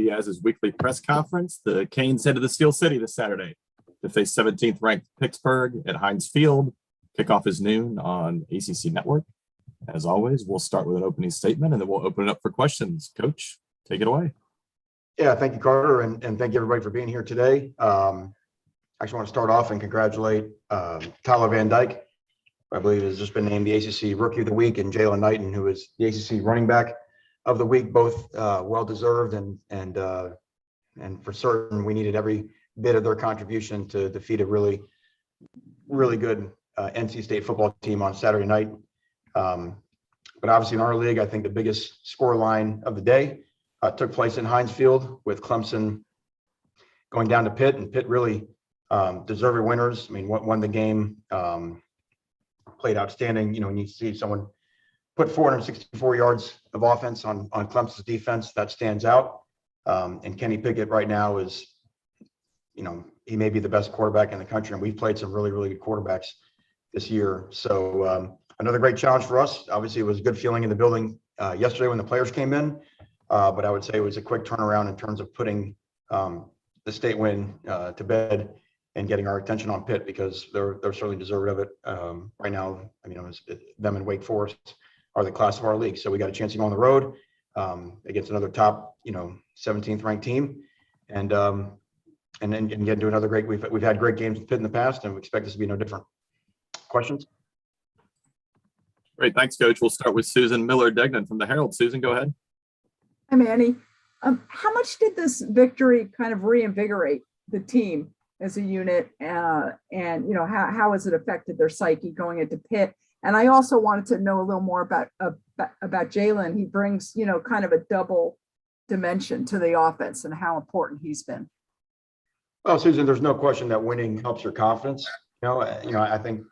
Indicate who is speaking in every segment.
Speaker 1: Diaz's weekly press conference. The Canes head to the Steel City this Saturday to face 17th ranked Pittsburgh at Heinz Field. Kickoff is noon on ACC Network. As always, we'll start with an opening statement and then we'll open it up for questions. Coach, take it away.
Speaker 2: Yeah, thank you, Carter, and thank you everybody for being here today. I just want to start off and congratulate Tyler Van Dyke, who I believe has just been named the ACC Rookie of the Week, and Jalen Knighton, who is the ACC Running Back of the Week, both well-deserved and for certain we needed every bit of their contribution to defeat a really, really good NC State football team on Saturday night. But obviously in our league, I think the biggest score line of the day took place in Heinz Field with Clemson going down to Pitt, and Pitt really deserved winners. I mean, won the game, played outstanding. You know, when you see someone put 464 yards of offense on Clemson's defense, that stands out. And Kenny Pickett right now is, you know, he may be the best quarterback in the country, and we've played some really, really good quarterbacks this year. So another great challenge for us. Obviously, it was a good feeling in the building yesterday when the players came in, but I would say it was a quick turnaround in terms of putting the state win to bed and getting our attention on Pitt, because they're certainly deserving of it right now. I mean, them and Wake Forest are the class of our league, so we got a chance to go on the road against another top, 17th ranked team, and get into another great. We've had great games with Pitt in the past, and we expect this to be no different. Questions?
Speaker 1: Great, thanks, Coach. We'll start with Susan Miller-Degnan from the Herald. Susan, go ahead.
Speaker 3: Hi, Manny. How much did this victory kind of reinvigorate the team as a unit, and how has it affected their psyche going into Pitt? And I also wanted to know a little more about Jalen. He brings kind of a double dimension to the offense and how important he's been.
Speaker 2: Well, Susan, there's no question that winning helps your confidence. I think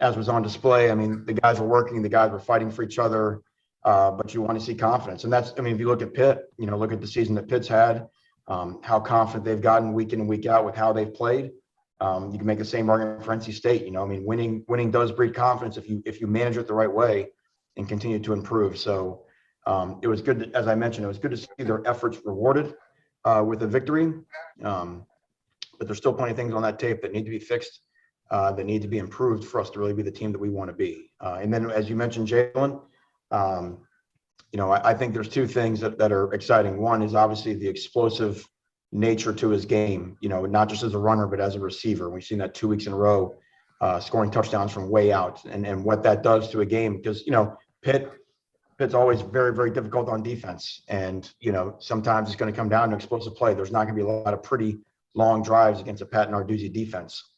Speaker 2: as was on display, I mean, the guys were working, the guys were fighting for each other, but you want to see confidence. And that's, I mean, if you look at Pitt, look at the season that Pitt's had, how confident they've gotten week in and week out with how they've played. You can make the same argument for NC State. I mean, winning does breed confidence if you manage it the right way and continue to improve. So it was good, as I mentioned, it was good to see their efforts rewarded with a victory. But there's still plenty of things on that tape that need to be fixed, that need to be improved for us to really be the team that we want to be. And then, as you mentioned, Jalen, I think there's two things that are exciting. One is obviously the explosive nature to his game, not just as a runner, but as a receiver. We've seen that 2 weeks in a row, scoring touchdowns from way out, and what that does to a game, because, Pitt's always very, very difficult on defense. And, sometimes it's going to come down to explosive play. There's not going to be a lot of pretty long drives against a Pat Narduzzi defense.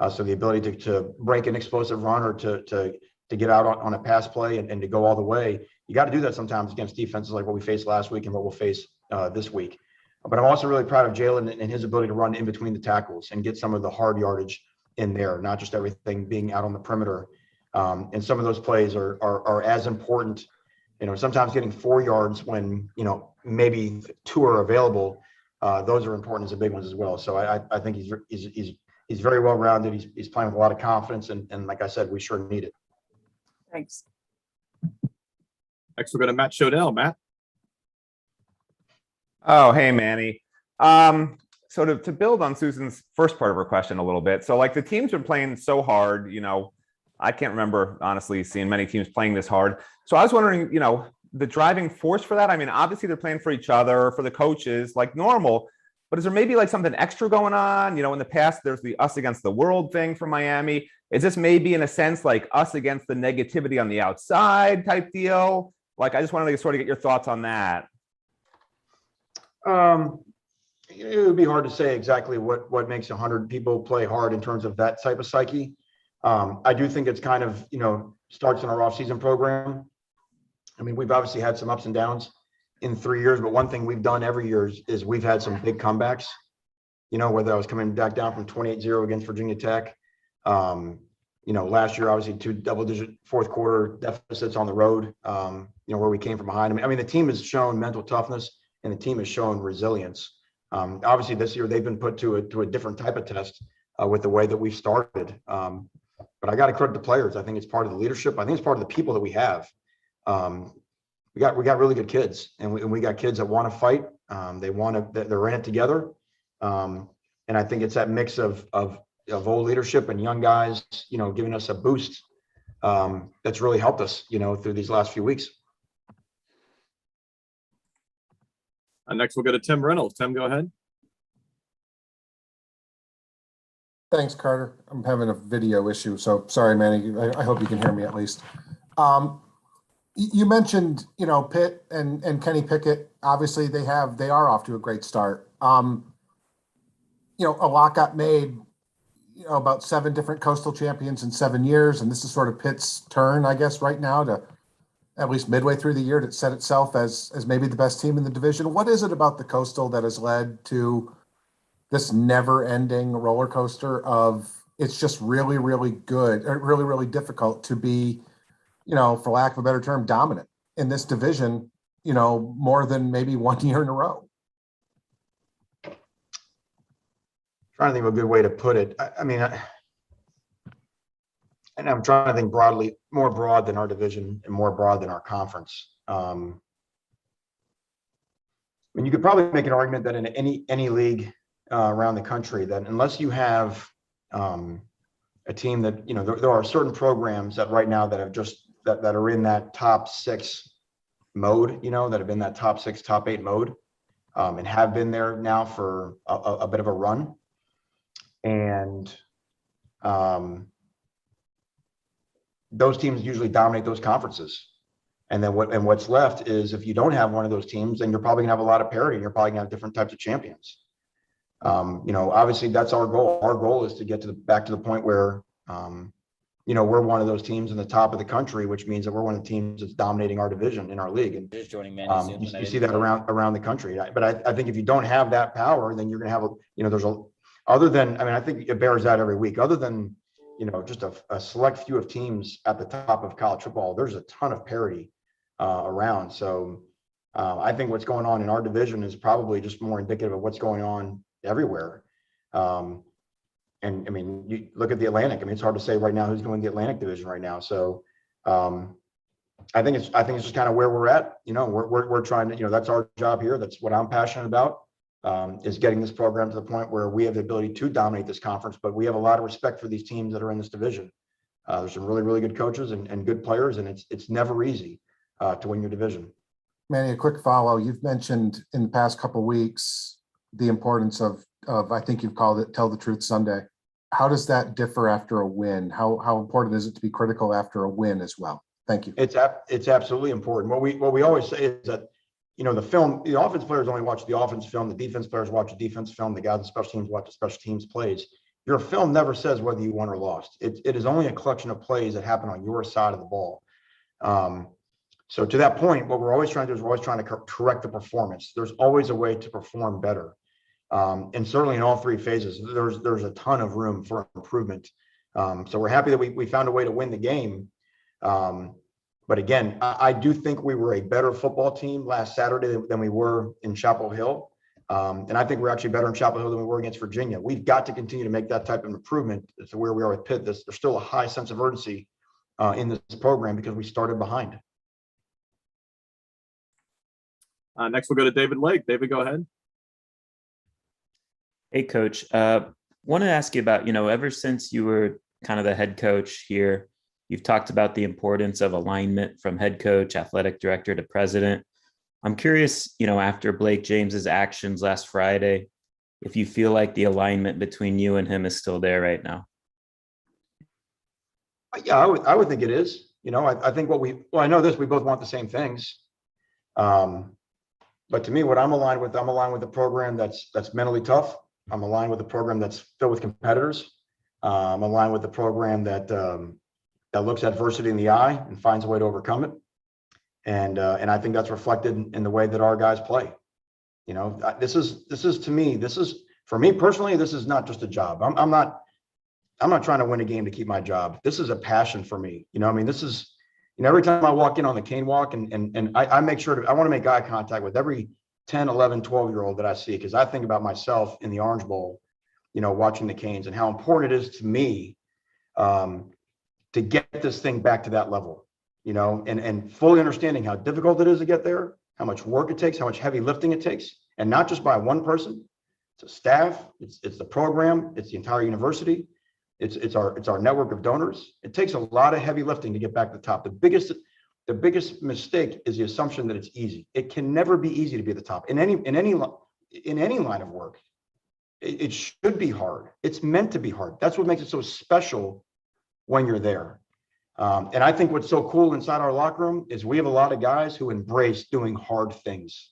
Speaker 2: So the ability to break an explosive run or to get out on a pass play and to go all the way, you got to do that sometimes against defenses like what we faced last week and what we'll face this week. But I'm also really proud of Jalen and his ability to run in between the tackles and get some of the hard yardage in there, not just everything being out on the perimeter. And some of those plays are as important. Sometimes getting 4 yards when, maybe 2 are available, those are important as the big ones as well. So I think he's very well-rounded. He's playing with a lot of confidence. And like I said, we sure need it.
Speaker 3: Thanks.
Speaker 1: Next, we're going to Matt Shodell. Matt.
Speaker 4: Oh, hey, Manny. So to build on Susan's first part of her question a little bit. So like the teams are playing so hard, I can't remember, honestly, seeing many teams playing this hard. So I was wondering, the driving force for that. I mean, obviously they're playing for each other, for the coaches, like normal, but is there maybe like something extra going on? In the past, there's the us against the world thing from Miami. Is this maybe in a sense like us against the negativity on the outside type deal? Like, I just wanted to sort of get your thoughts on that.
Speaker 2: It would be hard to say exactly what makes 100 people play hard in terms of that type of psyche. I do think it's kind of, starts in our off-season program. I mean, we've obviously had some ups and downs in 3 years, but one thing we've done every year is we've had some big comebacks, whether I was coming back down from 28-0 against Virginia Tech. Last year, obviously 2 double-digit fourth quarter deficits on the road, where we came from behind. I mean, the team has shown mental toughness and the team has shown resilience. Obviously, this year they've been put to a different type of test with the way that we've started. But I got to credit the players. I think it's part of the leadership. I think it's part of the people that we have. We got really good kids, and we got kids that want to fight They want to, they're in it together. And I think it's that mix of old leadership and young guys, giving us a boost that's really helped us, through these last few weeks.
Speaker 1: Next, we'll go to Tim Reynolds. Tim, go ahead.
Speaker 5: Thanks, Carter. I'm having a video issue, so sorry, Manny. I hope you can hear me at least. You mentioned, Pitt and Kenny Pickett. Obviously, they are off to a great start. A lot got made, about 7 different Coastal champions in 7 years, and this is sort of Pitt's turn, I guess, right now to at least midway through the year to set itself as maybe the best team in the division. What is it about the Coastal that has led to this never-ending roller coaster of it's just really, really good, or really, really difficult to be, for lack of a better term, dominant in this division, more than maybe 1 year in a row?
Speaker 2: Trying to think of a good way to put it. And I'm trying to think broadly, more broad than our division and more broad than our conference. You could probably make an argument that in any league around the country, that unless you have a team that, there are certain programs that right now that have that are in that top 6 mode, that have been that top 6, top 8 mode, and have been there now for a bit of a run. And those teams usually dominate those conferences. And then what's left is, if you don't have one of those teams, then you're probably gonna have a lot of parity. You're probably gonna have different types of champions. Obviously that's our goal. Our goal is to get back to the point where, we're one of those teams in the top of the country, which means that we're one of the teams that's dominating our division in our league. And
Speaker 6: Just joining Manny
Speaker 2: you see that around the country. But I think if you don't have that power, then you're gonna have I think it bears out every week. Other than, just a select few of teams at the top of college football, there's a ton of parity around. So I think what's going on in our division is probably just more indicative of what's going on everywhere. You look at the Atlantic. It's hard to say right now who's going to the Atlantic division right now. So I think it's just kind of where we're at. We're trying to, that's our job here. That's what I'm passionate about. Is getting this program to the point where we have the ability to dominate this conference, but we have a lot of respect for these teams that are in this division. There's some really, really good coaches and good players, and it's never easy to win your division.
Speaker 5: Manny, a quick follow. You've mentioned in the past couple of weeks the importance of I think you've called it Tell the Truth Sunday. How does that differ after a win? How important is it to be critical after a win as well? Thank you.
Speaker 2: It's absolutely important. What we always say is that, the offense players only watch the offense film, the defense players watch the defense film, the guys in special teams watch the special teams plays. Your film never says whether you won or lost. It is only a collection of plays that happen on your side of the ball. So to that point, what we're always trying to do is we're always trying to correct the performance. There's always a way to perform better. And certainly in all 3 phases, there's a ton of room for improvement. So we're happy that we found a way to win the game. But again, I do think we were a better football team last Saturday than we were in Chapel Hill. And I think we're actually better in Chapel Hill than we were against Virginia. We've got to continue to make that type of improvement to where we are with Pitt. There's still a high sense of urgency in this program because we started behind.
Speaker 1: Next, we'll go to David Lake. David, go ahead.
Speaker 7: Hey, Coach. Want to ask you about, ever since you were kind of the head coach here, you've talked about the importance of alignment from head coach, athletic director to president. I'm curious, after Blake James's actions last Friday, if you feel like the alignment between you and him is still there right now.
Speaker 2: Yeah, I would think it is. I think I know this, we both want the same things. But to me, what I'm aligned with a program that's mentally tough. I'm aligned with a program that's filled with competitors. I'm aligned with a program that looks adversity in the eye and finds a way to overcome it. And I think that's reflected in the way that our guys play. This is to me, for me personally, this is not just a job. I'm not trying to win a game to keep my job. This is a passion for me. This is, every time I walk in on the cane walk and I make sure I want to make eye contact with every 10, 11, 12-year-old that I see, because I think about myself in the Orange Bowl, watching the Canes and how important it is to me to get this thing back to that level, and fully understanding how difficult it is to get there, how much work it takes, how much heavy lifting it takes. and not just by one person. It's a staff, it's the program, it's the entire university, it's our network of donors. It takes a lot of heavy lifting to get back to the top. The biggest mistake is the assumption that it's easy. It can never be easy to be at the top in any line of work. It should be hard. It's meant to be hard. That's what makes it so special when you're there. And I think what's so cool inside our locker room is we have a lot of guys who embrace doing hard things,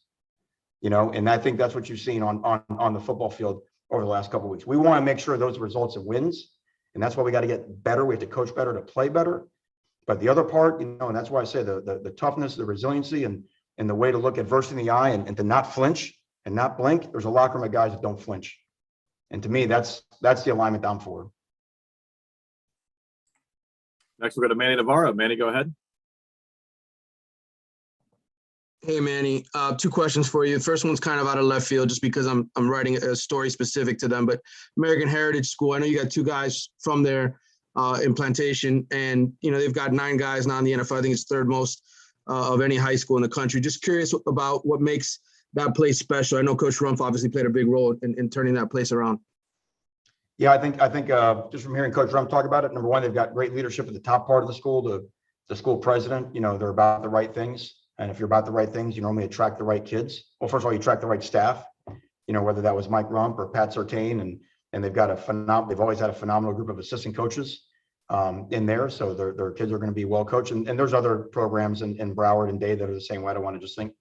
Speaker 2: and I think that's what you've seen on the football field over the last couple of weeks. We want to make sure those results are wins, and that's why we got to get better. We have to coach better to play better. But the other part, and that's why I say the toughness, the resiliency, and the way to look adversity in the eye and to not flinch and not blink. There's a locker room of guys that don't flinch. And to me, that's the alignment I'm for.
Speaker 1: Next, we'll go to Manny Navarro. Manny, go ahead.
Speaker 6: Hey, Manny, 2 questions for you. The first one's kind of out of left field just because I'm writing a story specific to them, but American Heritage School, I know you got 2 guys from there in Plantation, and, they've got 9 guys now in the NFL. I think it's 3rd most of any high school in the country. Just curious about what makes that place special. I know Coach Rumpf obviously played a big role in turning that place around.
Speaker 2: Yeah, I think just from hearing Coach Rumpf talk about it, number one, they've got great leadership at the top part of the school. The school president, they're about the right things. And if you're about the right things, you normally attract the right kids. Well, first of all, you attract the right staff, whether that was Mike Rump or Pat Surtain, and they've got they've always had a phenomenal group of assistant coaches in there. So their kids are going to be well coached. And there's other programs in Broward and Day that are the same way. I don't want to just think,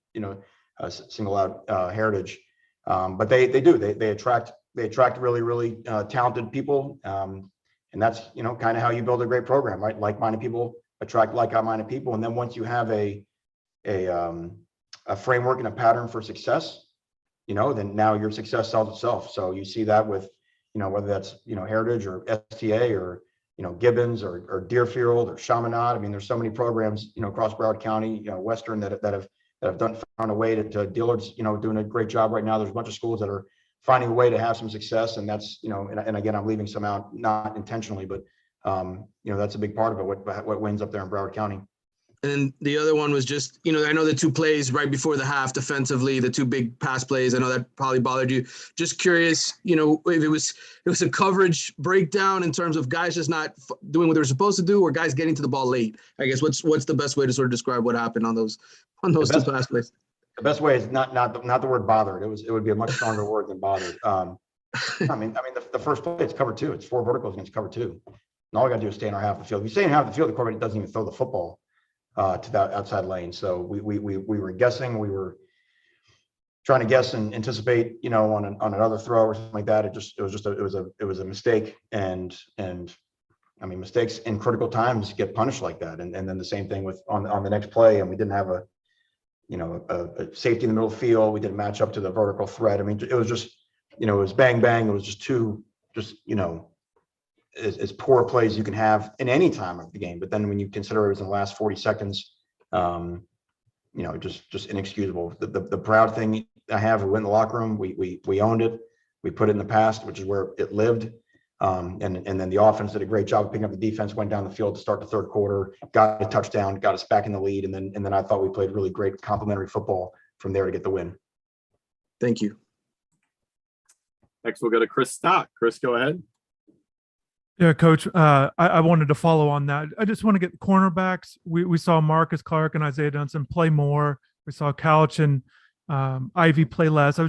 Speaker 2: single out Heritage. But they do. They attract really, really talented people. And that's, kind of how you build a great program, right? Like-minded people attract like-minded people. And then once you have a framework and a pattern for success, then now your success sells itself. So you see that with, whether that's, Heritage or STA or, Gibbons or Deerfield or Chaminade. I mean, there's so many programs, across Broward County, Western that have found a way to Dillard's, doing a great job right now. There's a bunch of schools that are finding a way to have some success. And that's, and again, I'm leaving some out, not intentionally, but, that's a big part of it, what wins up there in Broward County.
Speaker 6: And the other one was just, I know the 2 plays right before the half defensively, the 2 big pass plays. I know that probably bothered you. Just curious, if it was a coverage breakdown in terms of guys just not doing what they're supposed to do, or guys getting to the ball late. I guess what's the best way to sort of describe what happened on those 2 pass plays?
Speaker 2: The best way is not the word bothered. It would be a much stronger word than bothered. I mean, the first play, it's cover 2. It's 4 verticals against cover 2. And all we got to do is stay in our half of the field. If you stay in half of the field, the quarterback doesn't even throw the football to that outside lane. So we were guessing. We were trying to guess and anticipate, on another throw or something like that. It was a mistake. And I mean, mistakes in critical times get punished like that. And then the same thing with on the next play. And we didn't have a safety in the middle of the field. We didn't match up to the vertical threat. I mean, it was just, it was bang, bang. It was just as poor plays you can have in any time of the game. But then when you consider it was in the last 40 seconds, just inexcusable. The proud thing I have, we went in the locker room, we owned it. We put it in the past, which is where it lived. And then the offense did a great job of picking up the defense, went down the field to start the 3rd quarter, got a touchdown, got us back in the lead. And then I thought we played really great complementary football from there to get the win.
Speaker 6: Thank you.
Speaker 1: Next, we'll go to Chris Stock. Chris, go ahead.
Speaker 8: Yeah, Coach, I wanted to follow on that. I just want to get cornerbacks. We saw Marcus Clark and Isaiah Dunson play more. We saw Couch and Ivy play less.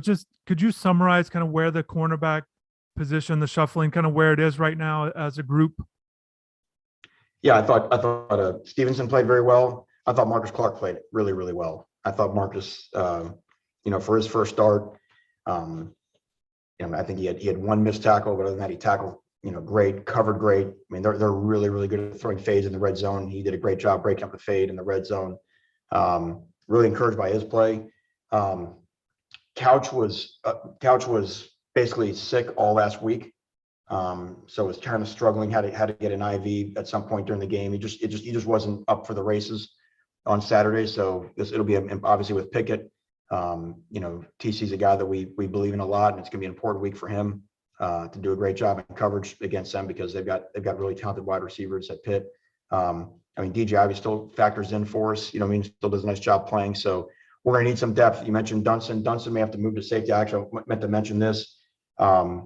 Speaker 8: Could you summarize kind of where the cornerback position, the shuffling, kind of where it is right now as a group?
Speaker 2: Yeah, I thought Stevenson played very well. I thought Marcus Clark played really, really well. I thought Marcus, for his first start, I think he had 1 missed tackle, but other than that, he tackled, great, covered great. I mean, they're really, really good at throwing fades in the red zone. He did a great job breaking up the fade in the red zone. Really encouraged by his play. Couch was basically sick all last week. So was kind of struggling how to get an IV at some point during the game. He just wasn't up for the races on Saturday. So it'll be obviously with Pickett. TC's a guy that we believe in a lot, and it's gonna be an important week for him to do a great job in coverage against them because they've got really talented wide receivers at Pitt. DJ Ivy still factors in for us. Still does a nice job playing. So we're going to need some depth. You mentioned Dunson. Dunson may have to move to safety. I actually meant to mention this. We're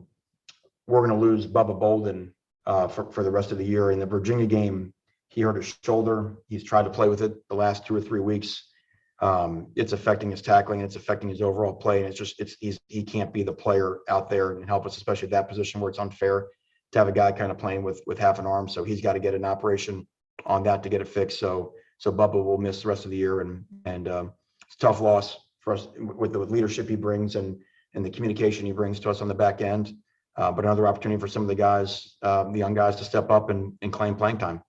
Speaker 2: going to lose Bubba Bolden for the rest of the year. In the Virginia game, he hurt his shoulder. He's tried to play with it the last 2 or 3 weeks. It's affecting his tackling. It's affecting his overall play. And he can't be the player out there and help us, especially at that position where it's unfair to have a guy kind of playing with half an arm. So he's got to get an operation on that to get it fixed. So Bubba will miss the rest of the year, and it's a tough loss for us with the leadership he brings and the communication he brings to us on the back end. But another opportunity for some of the guys, the young guys, to step up and claim playing time.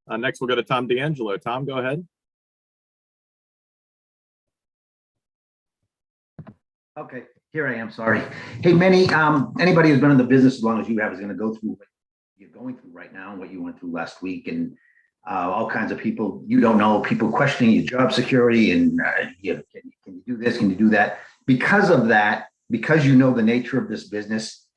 Speaker 1: Next, we'll go to Tom D'Angelo. Tom, go ahead.
Speaker 9: Okay, here I am. Sorry. Hey, Manny, anybody who's been in the business as long as you have is going to go through what you're going through right now and what you went through last week, and all kinds of people you don't know, people questioning your job security and can you do this? Can you do that? Because of that, because you know the nature of this business,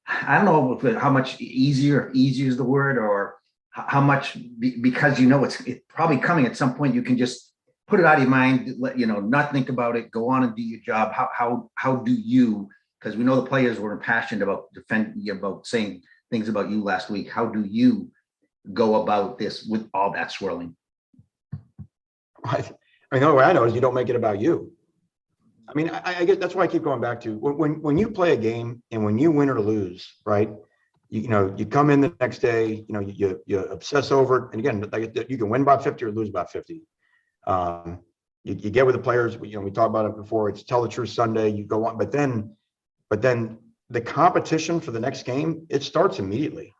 Speaker 9: I don't know how much easier is the word, or how much, because you know it's probably coming at some point, you can just put it out of your mind, not think about it, go on and do your job. How do you, because we know the players were impassioned about saying things about you last week. How do you go about this with all that swirling?
Speaker 2: I mean, the only way I know is you don't make it about you. I mean, I guess that's why I keep going back to when you play a game and when you win or lose, right? You come in the next day, you obsess over it. And again, you can win by 50 or lose by 50. You get with the players, we talked about it before, it's tell the truth Sunday, you go on, but then the competition for the next game, it starts immediately.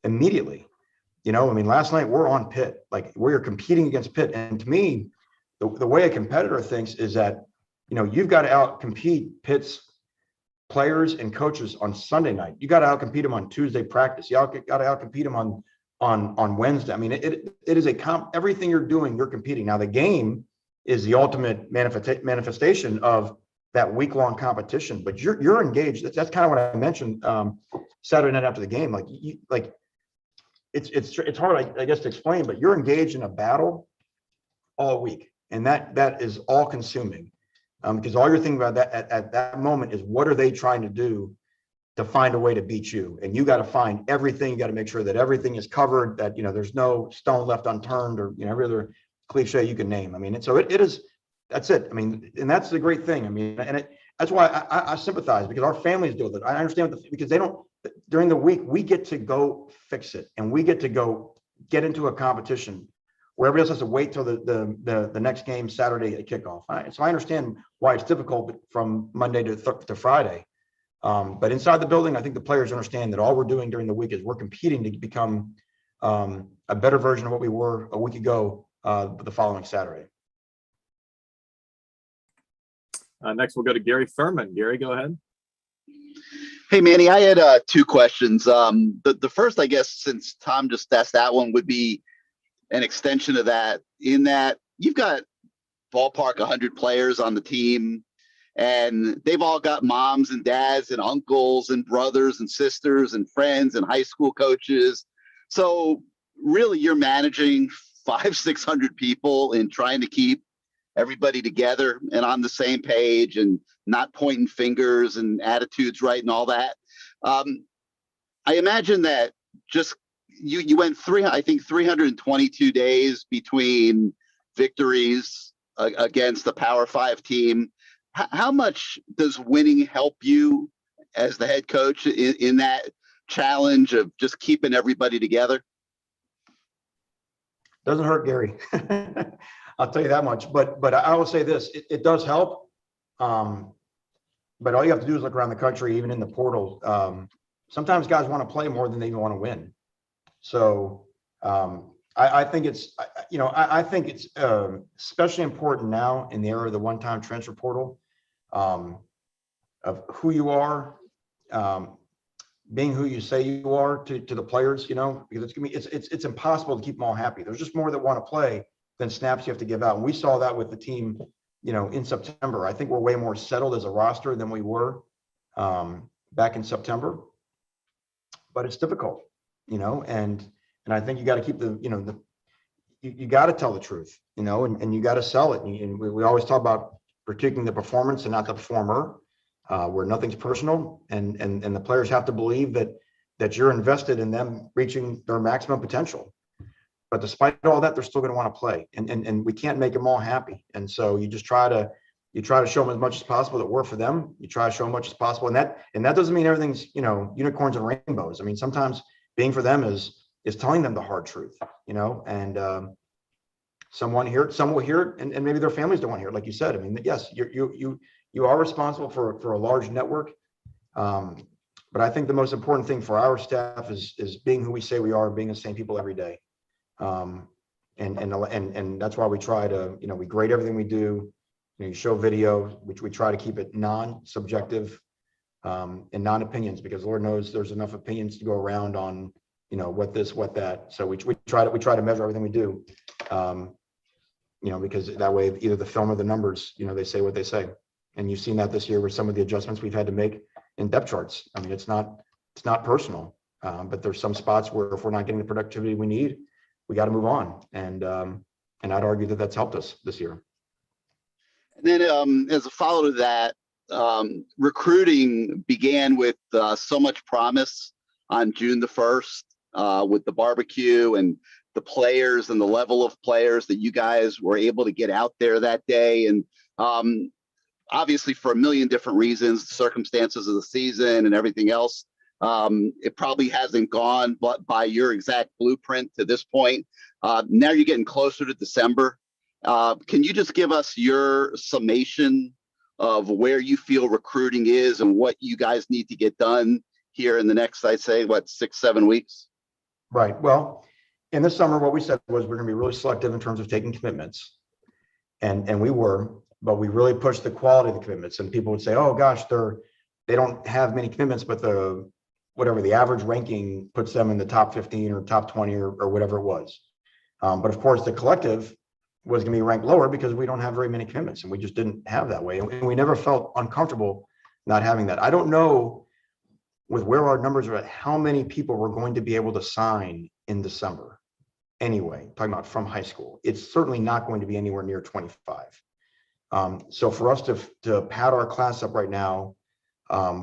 Speaker 2: I mean, last night we're on Pitt, like we're competing against Pitt. And to me, the way a competitor thinks is that, you've got to out-compete Pitt's players and coaches on Sunday night. You got to out-compete them on Tuesday practice. You got to out-compete them on Wednesday. I mean, it is everything you're doing, you're competing. Now the game is the ultimate manifestation of that week-long competition, but you're engaged. That's kind of what I mentioned Saturday night after the game. Like it's hard, I guess, to explain, but you're engaged in a battle all week, and that is all consuming. Because all you're thinking about at that moment is what are they trying to do to find a way to beat you, and you got to find everything. You got to make sure that everything is covered, that there's no stone left unturned, or every other cliche you can name. I mean, so it is. That's it. I mean, and that's the great thing. I mean, and that's why I sympathize, because our families deal with it. I understand because they don't during the week. We get to go fix it, and we get to go get into a competition where everybody else has to wait till the next game Saturday at kickoff. So I understand why it's difficult from Monday to Friday. But inside the building, I think the players understand that all we're doing during the week is we're competing to become a better version of what we were a week ago the following Saturday.
Speaker 1: Next, we'll go to Gary Furman. Gary, go ahead.
Speaker 10: Hey, Manny, I had 2 questions. The first, I guess, since Tom just asked that one, would be an extension of that, in that you've got ballpark 100 players on the team, and they've all got moms and dads and uncles and brothers and sisters and friends and high school coaches. So really you're managing 500-600 people and trying to keep everybody together and on the same page and not pointing fingers and attitudes right and all that. I imagine that just you went 322 days between victories against the Power 5 team. How much does winning help you as the head coach in that challenge of just keeping everybody together?
Speaker 2: Doesn't hurt, Gary. I'll tell you that much. But I will say this: it does help. But all you have to do is look around the country, even in the portal. Sometimes guys want to play more than they even want to win. So I think it's, I think it's especially important now in the era of the one-time transfer portal, of who you are, being who you say you are to the players, because it's impossible to keep them all happy. There's just more that want to play than snaps you have to give out. And we saw that with the team, in September. I think we're way more settled as a roster than we were back in September, but it's difficult. And I think you got to keep you got to tell the truth, and you got to sell it. And we always talk about critiquing the performance and not the performer, where nothing's personal, and the players have to believe that you're invested in them reaching their maximum potential. But despite all that, they're still going to want to play, and we can't make them all happy. And so you just try to show them as much as possible that we're for them. You try to show them as much as possible, and that doesn't mean everything's unicorns and rainbows. I mean, sometimes being for them is telling them the hard truth, and some want to hear it, some will hear it, and maybe their families don't want to hear it. Like you said, I mean, yes, you are responsible for a large network, but I think the most important thing for our staff is being who we say we are, and being the same people every day. And that's why we try to, we grade everything we do. You show video, which we try to keep it non-subjective, and non-opinions, because Lord knows there's enough opinions to go around on, what this, what that. So we try to measure everything we do, because that way either the film or the numbers, they say what they say. And you've seen that this year with some of the adjustments we've had to make in depth charts. I mean, it's not personal, but there's some spots where if we're not getting the productivity we need, we got to move on. And I'd argue that that's helped us this year.
Speaker 10: And then as a follow to that, recruiting began with so much promise on June the 1st with the barbecue and the players and the level of players that you guys were able to get out there that day. And obviously for a million different reasons, the circumstances of the season and everything else, it probably hasn't gone by your exact blueprint to this point. Now you're getting closer to December. Can you just give us your summation of where you feel recruiting is and what you guys need to get done here in the next, I'd say, 6-7 weeks?
Speaker 2: Right. Well, in the summer, what we said was we're going to be really selective in terms of taking commitments. And we were, but we really pushed the quality of the commitments. And people would say, oh gosh, they don't have many commitments, but the average ranking puts them in the top 15 or top 20 or whatever it was. But of course, the collective was going to be ranked lower because we don't have very many commitments, and we just didn't have that way. And we never felt uncomfortable not having that. I don't know with where our numbers are at, how many people we're going to be able to sign in December. Anyway, talking about from high school, it's certainly not going to be anywhere near 25. So for us to pad our class up right now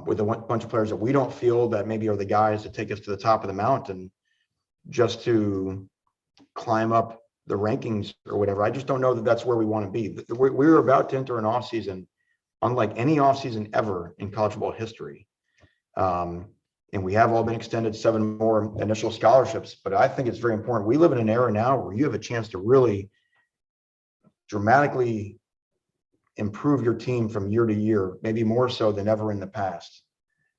Speaker 2: with a bunch of players that we don't feel that maybe are the guys that take us to the top of the mountain just to climb up the rankings or whatever, I just don't know that that's where we want to be. We're about to enter an off season unlike any off season ever in college football history. And we have all been extended 7 more initial scholarships, but I think it's very important. We live in an era now where you have a chance to really dramatically improve your team from year to year, maybe more so than ever in the past.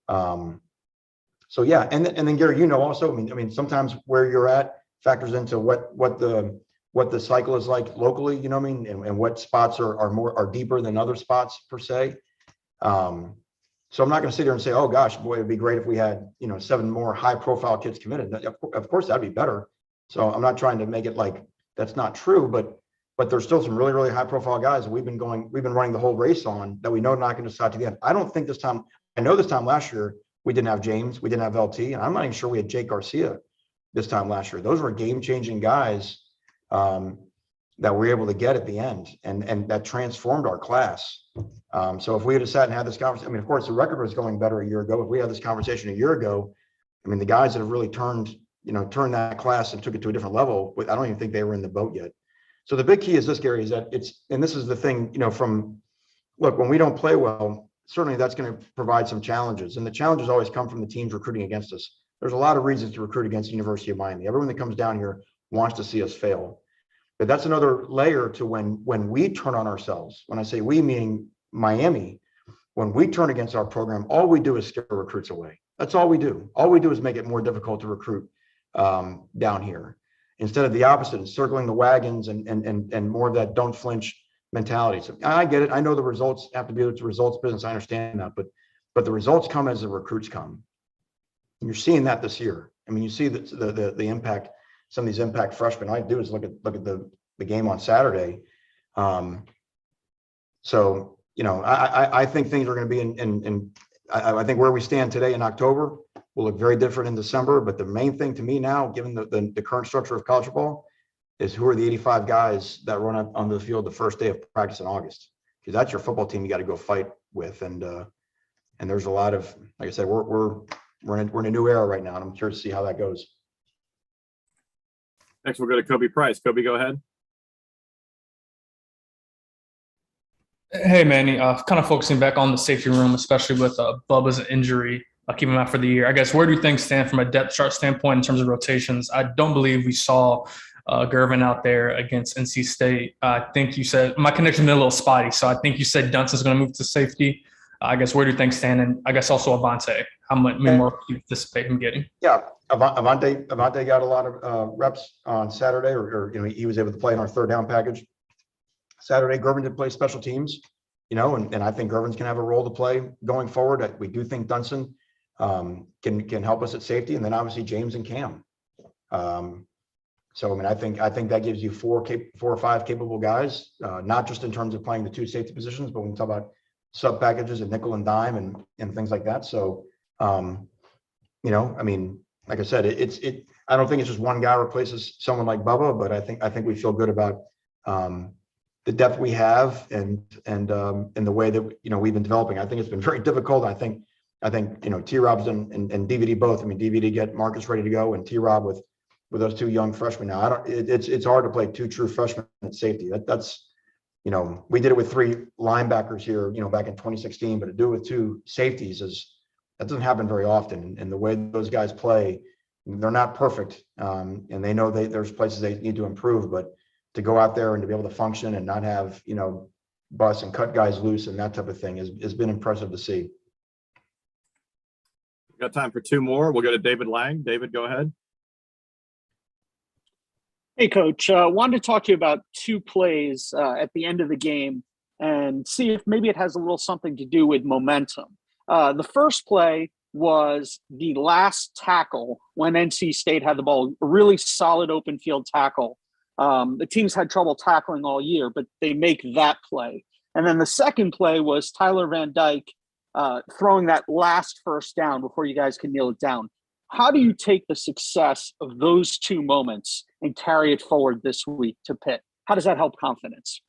Speaker 2: So yeah, and then Gary, also, I mean, sometimes where you're at factors into what the cycle is like locally, and what spots are deeper than other spots per se. So I'm not going to sit here and say, oh gosh, boy, it'd be great if we had 7 more high profile kids committed. Of course that'd be better. So I'm not trying to make it like that's not true, but there's still some really, really high profile guys that we've been running the whole race on that we know not going to decide to the end. I don't think this time, I know this time last year, we didn't have James, we didn't have LT, and I'm not even sure we had Jake Garcia this time last year. Those were game-changing guys that we were able to get at the end, and that transformed our class. So if we had sat and had this conversation, I mean, of course, the record was going better a year ago. If we had this conversation a year ago, I mean, the guys that have really turned that class and took it to a different level, I don't even think they were in the boat yet. So the big key is this, Gary, is that and this is the thing, look, when we don't play well, certainly that's going to provide some challenges. And the challenges always come from the teams recruiting against us. There's a lot of reasons to recruit against the University of Miami. Everyone that comes down here wants to see us fail. But that's another layer to when we turn on ourselves. When I say we, meaning Miami, when we turn against our program, all we do is scare recruits away. That's all we do. All we do is make it more difficult to recruit down here, instead of the opposite, encircling the wagons and more of that don't flinch mentality. So I get it. I know the results have to be, it's a results business. I understand that, but the results come as the recruits come. And you're seeing that this year. I mean, you see the impact, some of these impact freshmen. All I do is look at the game on Saturday. So, I think things are going to be I think where we stand today in October will look very different in December. But the main thing to me now, given the current structure of college football, is who are the 85 guys that run up onto the field the first day of practice in August? Because that's your football team you got to go fight with. And there's a lot of, like I said, we're in a new era right now, and I'm curious to see how that goes.
Speaker 1: Next, we'll go to Kobe Price. Kobe, go ahead.
Speaker 11: Hey, Manny, kind of focusing back on the safety room, especially with Bubba's injury, keeping him out for the year. I guess, where do things stand from a depth chart standpoint in terms of rotations? I don't believe we saw Gervin out there against NC State. I think you said, my connection been a little spotty, so I think you said Dunson's going to move to safety. I guess, where do things stand? And I guess also Avonte, how much more do you anticipate him getting?
Speaker 2: Yeah, Avonte got a lot of reps on Saturday, or he was able to play in our third down package Saturday. Gervin did play special teams, and I think Gervin's can have a role to play going forward. We do think Dunson can help us at safety, and then obviously James and Cam. So I think that gives you four or five capable guys, not just in terms of playing the two safety positions, but when you talk about sub packages and nickel and dime and things like that. So like I said, I don't think it's just one guy replaces someone like Bubba, but I think we feel good about the depth we have and the way that we've been developing. I think it's been very difficult. I think T-Rob's and DVD both. DVD get Marcus ready to go, and T-Rob with those two young freshmen. Now it's hard to play two true freshmen at safety. That's we did it with three linebackers here, back in 2016, but to do it with two safeties that doesn't happen very often. And the way those guys play, they're not perfect, and they know there's places they need to improve. But to go out there and to be able to function and not have bust and cut guys loose and that type of thing has been impressive to see.
Speaker 1: We've got time for two more. We'll go to David Lang. David, go ahead.
Speaker 12: Hey, Coach. Wanted to talk to you about two plays at the end of the game and see if maybe it has a little something to do with momentum. The first play was the last tackle when NC State had the ball, a really solid open field tackle. The team's had trouble tackling all year, but they make that play. And then the second play was Tyler Van Dyke throwing that last first down before you guys can kneel it down. How do you take the success of those two moments and carry it forward this week to Pitt? How does that help confidence?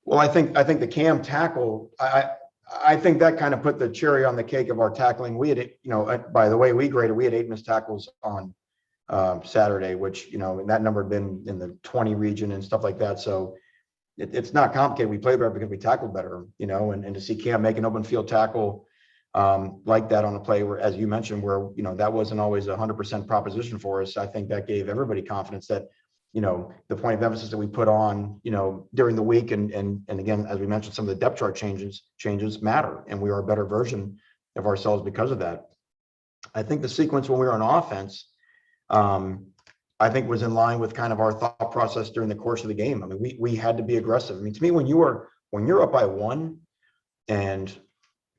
Speaker 2: Well, I think the Cam tackle, I think that kind of put the cherry on the cake of our tackling. We had, by the way we graded, we had 8 missed tackles on Saturday, which, and that number had been in the 20 region and stuff like that. So it's not complicated. We played better because we tackled better, and to see Cam make an open field tackle like that on a play where, as you mentioned, where, that wasn't always 100% proposition for us. I think that gave everybody confidence that, the point of emphasis that we put on, during the week. And again, as we mentioned, some of the depth chart changes matter, and we are a better version of ourselves because of that. I think the sequence when we were on offense, I think was in line with kind of our thought process during the course of the game. We had to be aggressive. To me, when you're up by 1, and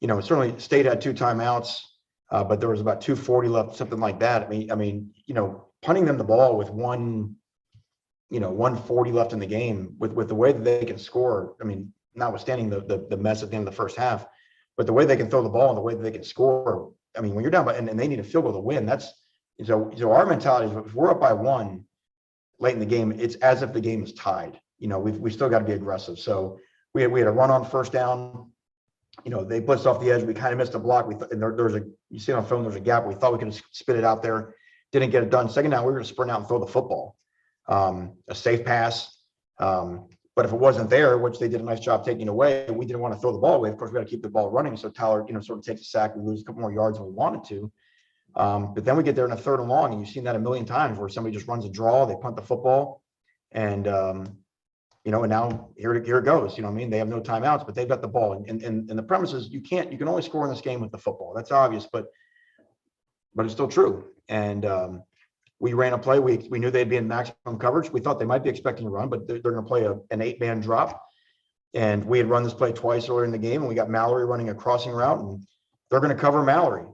Speaker 2: certainly State had 2 timeouts, but there was about 2:40 left, something like that. Punting them the ball with 1:40 left in the game, with the way that they can score. Notwithstanding the mess at the end of the first half, but the way they can throw the ball and the way that they can score. When you're down by, and they need a field goal to win, so our mentality is, if we're up by 1 late in the game, it's as if the game is tied. We still got to be aggressive. So we had a run on first down. They blitzed off the edge. We kind of missed a block. You see on film, there's a gap. We thought we could spit it out there. Didn't get it done. Second down, we were going to sprint out and throw the football. A safe pass. But if it wasn't there, which they did a nice job taking away, we didn't want to throw the ball away. Of course, we got to keep the ball running. So Tyler, sort of takes a sack. We lose a couple more yards than we wanted to. But then we get there in a 3rd and long, and you've seen that a million times where somebody just runs a draw, they punt the football, and and now here it goes. They have no timeouts, but they've got the ball. And the premise is you can only score in this game with the football. That's obvious, but it's still true. And we ran a play. We knew they'd be in maximum coverage. We thought they might be expecting a run, but they're going to play an 8-man drop. And we had run this play twice earlier in the game, and we got Mallory running a crossing route, and they're going to cover Mallory.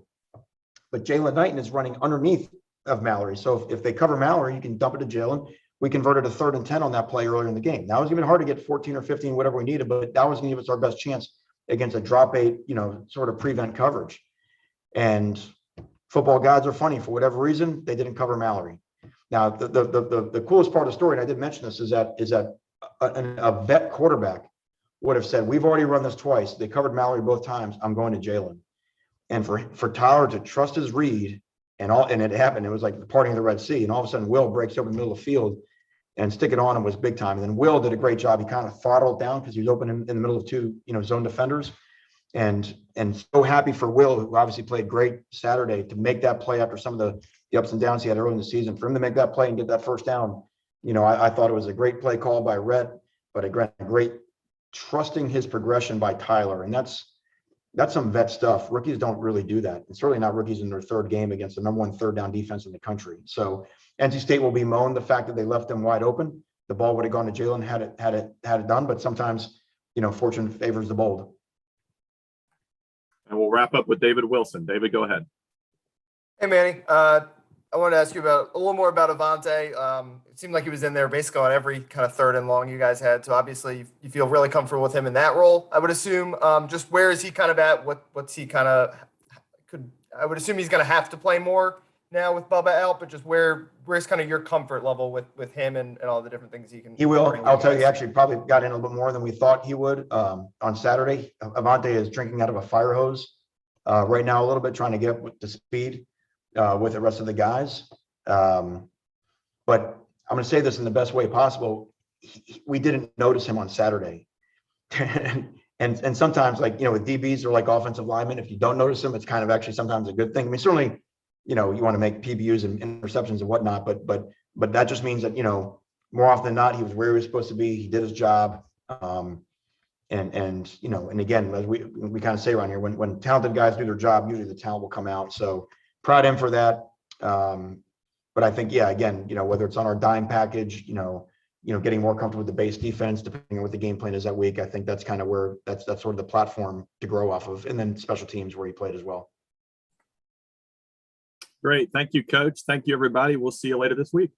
Speaker 2: But Jalen Knighton is running underneath of Mallory. So if they cover Mallory, you can dump it to Jalen. We converted a 3rd and 10 on that play earlier in the game. Now it was even hard to get 14 or 15, whatever we needed, but that was going to give us our best chance against a drop 8, sort of prevent coverage. And football gods are funny. For whatever reason, they didn't cover Mallory. Now, the coolest part of the story, and I did mention this, is that a vet quarterback would have said, we've already run this twice. They covered Mallory both times. I'm going to Jalen. And for Tyler to trust his read and it happened. It was like the parting of the Red Sea. And all of a sudden, Will breaks over the middle of the field and stick it on him was big time. And then Will did a great job. He kind of throttled down because he was open in the middle of two, zone defenders. And so happy for Will, who obviously played great Saturday, to make that play after some of the ups and downs he had early in the season. For him to make that play and get that first down, I thought it was a great play call by Rhett, but a great trusting his progression by Tyler. And that's some vet stuff. Rookies don't really do that. And certainly not rookies in their third game against the number one third down defense in the country. So NC State will bemoan the fact that they left them wide open. The ball would have gone to Jalen had it done, but sometimes, fortune favors the bold.
Speaker 1: And we'll wrap up with David Wilson. David, go ahead.
Speaker 13: Hey, Manny. I wanted to ask you a little more about Avonte. It seemed like he was in there basically on every kind of third and long you guys had. So obviously you feel really comfortable with him in that role, I would assume. Just where is he kind of at? What's he kind of I would assume he's going to have to play more now with Bubba out, but just where's kind of your comfort level with him and all the different things he can.
Speaker 2: He will. I'll tell you, actually probably got in a little bit more than we thought he would on Saturday. Avonte is drinking out of a fire hose right now a little bit, trying to get up to speed with the rest of the guys. But I'm going to say this in the best way possible. We didn't notice him on Saturday. and sometimes, like, with DBs or like offensive linemen, if you don't notice them, it's kind of actually sometimes a good thing. I mean, certainly, you want to make PBUs and interceptions and whatnot, but that just means that, more often than not, he was where he was supposed to be. He did his job. And again, as we kind of say around here, when talented guys do their job, usually the talent will come out. So proud of him for that. But I think, again, whether it's on our dime package, getting more comfortable with the base defense, depending on what the game plan is that week, I think that's kind of where that's sort of the platform to grow off of. And then special teams where he played as well.
Speaker 1: Great. Thank you, Coach. Thank you, everybody. We'll see you later this week.